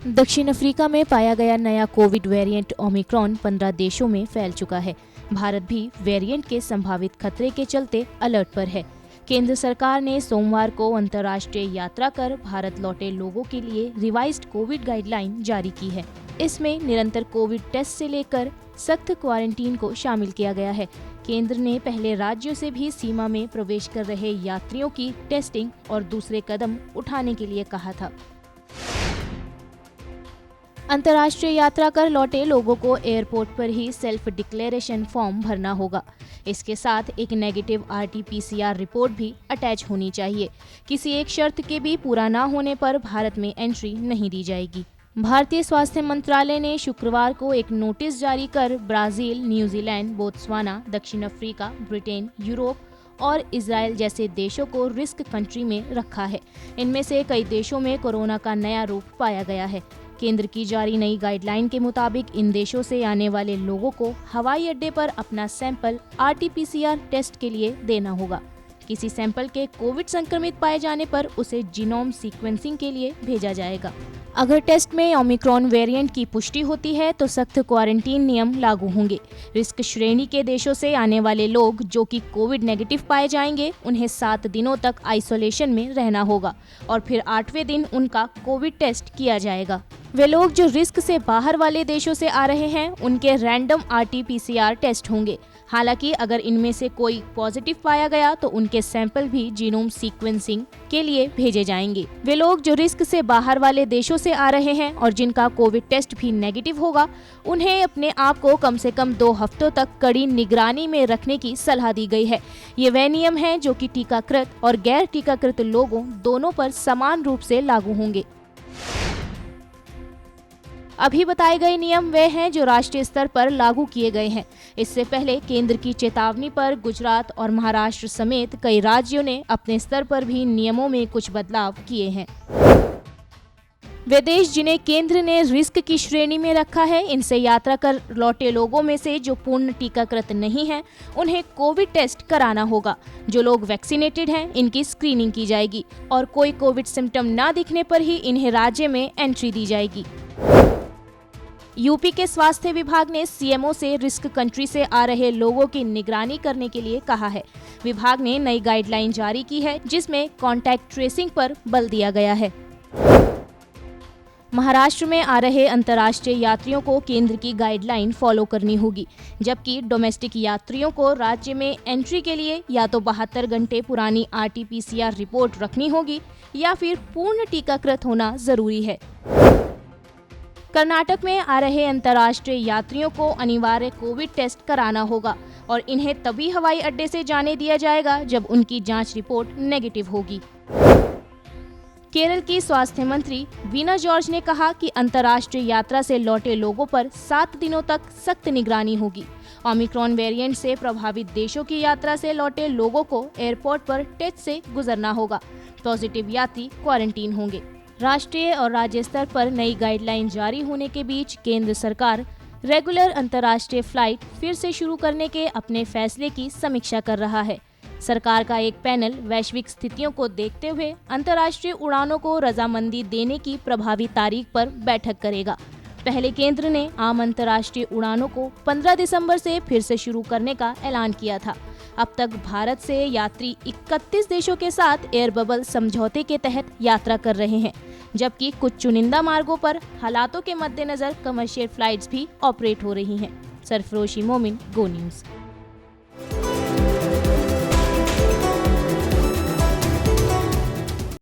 दक्षिण अफ्रीका में पाया गया नया कोविड वेरिएंट ओमिक्रॉन 15 देशों में फैल चुका है। भारत भी वेरिएंट के संभावित खतरे के चलते अलर्ट पर है। केंद्र सरकार ने सोमवार को अंतर्राष्ट्रीय यात्रा कर भारत लौटे लोगों के लिए रिवाइज्ड कोविड गाइडलाइन जारी की है। इसमें निरंतर कोविड टेस्ट से लेकर सख्त क्वारंटीन को शामिल किया गया है। केंद्र ने पहले राज्यों से भी सीमा में प्रवेश कर रहे यात्रियों की टेस्टिंग और दूसरे कदम उठाने के लिए कहा था। अंतर्राष्ट्रीय यात्रा कर लौटे लोगों को एयरपोर्ट पर ही सेल्फ डिक्लेरेशन फॉर्म भरना होगा। इसके साथ एक नेगेटिव RT-PCR रिपोर्ट भी अटैच होनी चाहिए। किसी एक शर्त के भी पूरा न होने पर भारत में एंट्री नहीं दी जाएगी। भारतीय स्वास्थ्य मंत्रालय ने शुक्रवार को एक नोटिस जारी कर ब्राजील, न्यूजीलैंड, बोत्सवाना, दक्षिण अफ्रीका, ब्रिटेन, यूरोप और इजराइल जैसे देशों को रिस्क कंट्री में रखा है। इनमें से कई देशों में कोरोना का नया रूप पाया गया है। केंद्र की जारी नई गाइडलाइन के मुताबिक इन देशों से आने वाले लोगों को हवाई अड्डे पर अपना सैंपल RT-PCR टेस्ट के लिए देना होगा। किसी सैंपल के कोविड संक्रमित पाए जाने पर उसे जीनोम सीक्वेंसिंग के लिए भेजा जाएगा। अगर टेस्ट में ओमिक्रॉन वेरिएंट की पुष्टि होती है तो सख्त क्वारंटीन नियम लागू होंगे। रिस्क श्रेणी के देशों से आने वाले लोग जो कि कोविड नेगेटिव पाए जाएंगे, उन्हें 7 दिनों तक आइसोलेशन में रहना होगा और फिर 8वें दिन उनका कोविड टेस्ट किया जाएगा। वे लोग जो रिस्क से बाहर वाले देशों से आ रहे हैं, उनके रैंडम RT-PCR टेस्ट होंगे। हालांकि अगर इनमें से कोई पॉजिटिव पाया गया तो उनके सैंपल भी जीनोम सीक्वेंसिंग के लिए भेजे जाएंगे। वे लोग जो रिस्क से बाहर वाले देशों से आ रहे हैं और जिनका कोविड टेस्ट भी नेगेटिव होगा, उन्हें अपने आप को कम से कम 2 हफ्तों तक कड़ी निगरानी में रखने की सलाह दी गई है। ये वह नियम है जो कि टीकाकृत और गैर टीकाकृत लोगों दोनों पर समान रूप से लागू होंगे। अभी बताए गए नियम वे हैं जो राष्ट्रीय स्तर पर लागू किए गए हैं। इससे पहले केंद्र की चेतावनी पर गुजरात और महाराष्ट्र समेत कई राज्यों ने अपने स्तर पर भी नियमों में कुछ बदलाव किए हैं। वे देश जिन्हें केंद्र ने रिस्क की श्रेणी में रखा है, इनसे यात्रा कर लौटे लोगों में से जो पूर्ण टीकाकृत नहीं हैं, उन्हें कोविड टेस्ट कराना होगा। जो लोग वैक्सीनेटेड हैं, इनकी स्क्रीनिंग की जाएगी और कोई कोविड सिम्टम न दिखने पर ही इन्हें राज्य में एंट्री दी जाएगी। यूपी के स्वास्थ्य विभाग ने CMO से रिस्क कंट्री से आ रहे लोगों की निगरानी करने के लिए कहा है। विभाग ने नई गाइडलाइन जारी की है जिसमें कॉन्टैक्ट ट्रेसिंग पर बल दिया गया है। महाराष्ट्र में आ रहे अंतर्राष्ट्रीय यात्रियों को केंद्र की गाइडलाइन फॉलो करनी होगी, जबकि डोमेस्टिक यात्रियों को राज्य में एंट्री के लिए या तो 72 घंटे पुरानी RT-PCR रिपोर्ट रखनी होगी या फिर पूर्ण टीकाकृत होना जरूरी है। कर्नाटक में आ रहे अंतर्राष्ट्रीय यात्रियों को अनिवार्य कोविड टेस्ट कराना होगा और इन्हें तभी हवाई अड्डे से जाने दिया जाएगा जब उनकी जांच रिपोर्ट नेगेटिव होगी। केरल की स्वास्थ्य मंत्री वीना जॉर्ज ने कहा कि अंतर्राष्ट्रीय यात्रा से लौटे लोगों पर 7 दिनों तक सख्त निगरानी होगी। ओमिक्रॉन वेरिएंट से प्रभावित देशों की यात्रा से लौटे लोगों को एयरपोर्ट पर टेस्ट से गुजरना होगा। पॉजिटिव यात्री क्वारंटीन होंगे। राष्ट्रीय और राज्य स्तर पर नई गाइडलाइन जारी होने के बीच केंद्र सरकार रेगुलर अंतर्राष्ट्रीय फ्लाइट फिर से शुरू करने के अपने फैसले की समीक्षा कर रहा है। सरकार का एक पैनल वैश्विक स्थितियों को देखते हुए अंतर्राष्ट्रीय उड़ानों को रजामंदी देने की प्रभावी तारीख पर बैठक करेगा। पहले केंद्र ने आम अंतर्राष्ट्रीय उड़ानों को 15 दिसंबर से फिर से शुरू करने का ऐलान किया था। अब तक भारत से यात्री 31 देशों के साथ एयर बबल समझौते के तहत यात्रा कर रहे हैं, जबकि कुछ चुनिंदा मार्गों पर हालातों के मद्देनजर कमर्शियल फ्लाइट्स भी ऑपरेट हो रही हैं। सरफरोशी मोमिन, गो न्यूज़।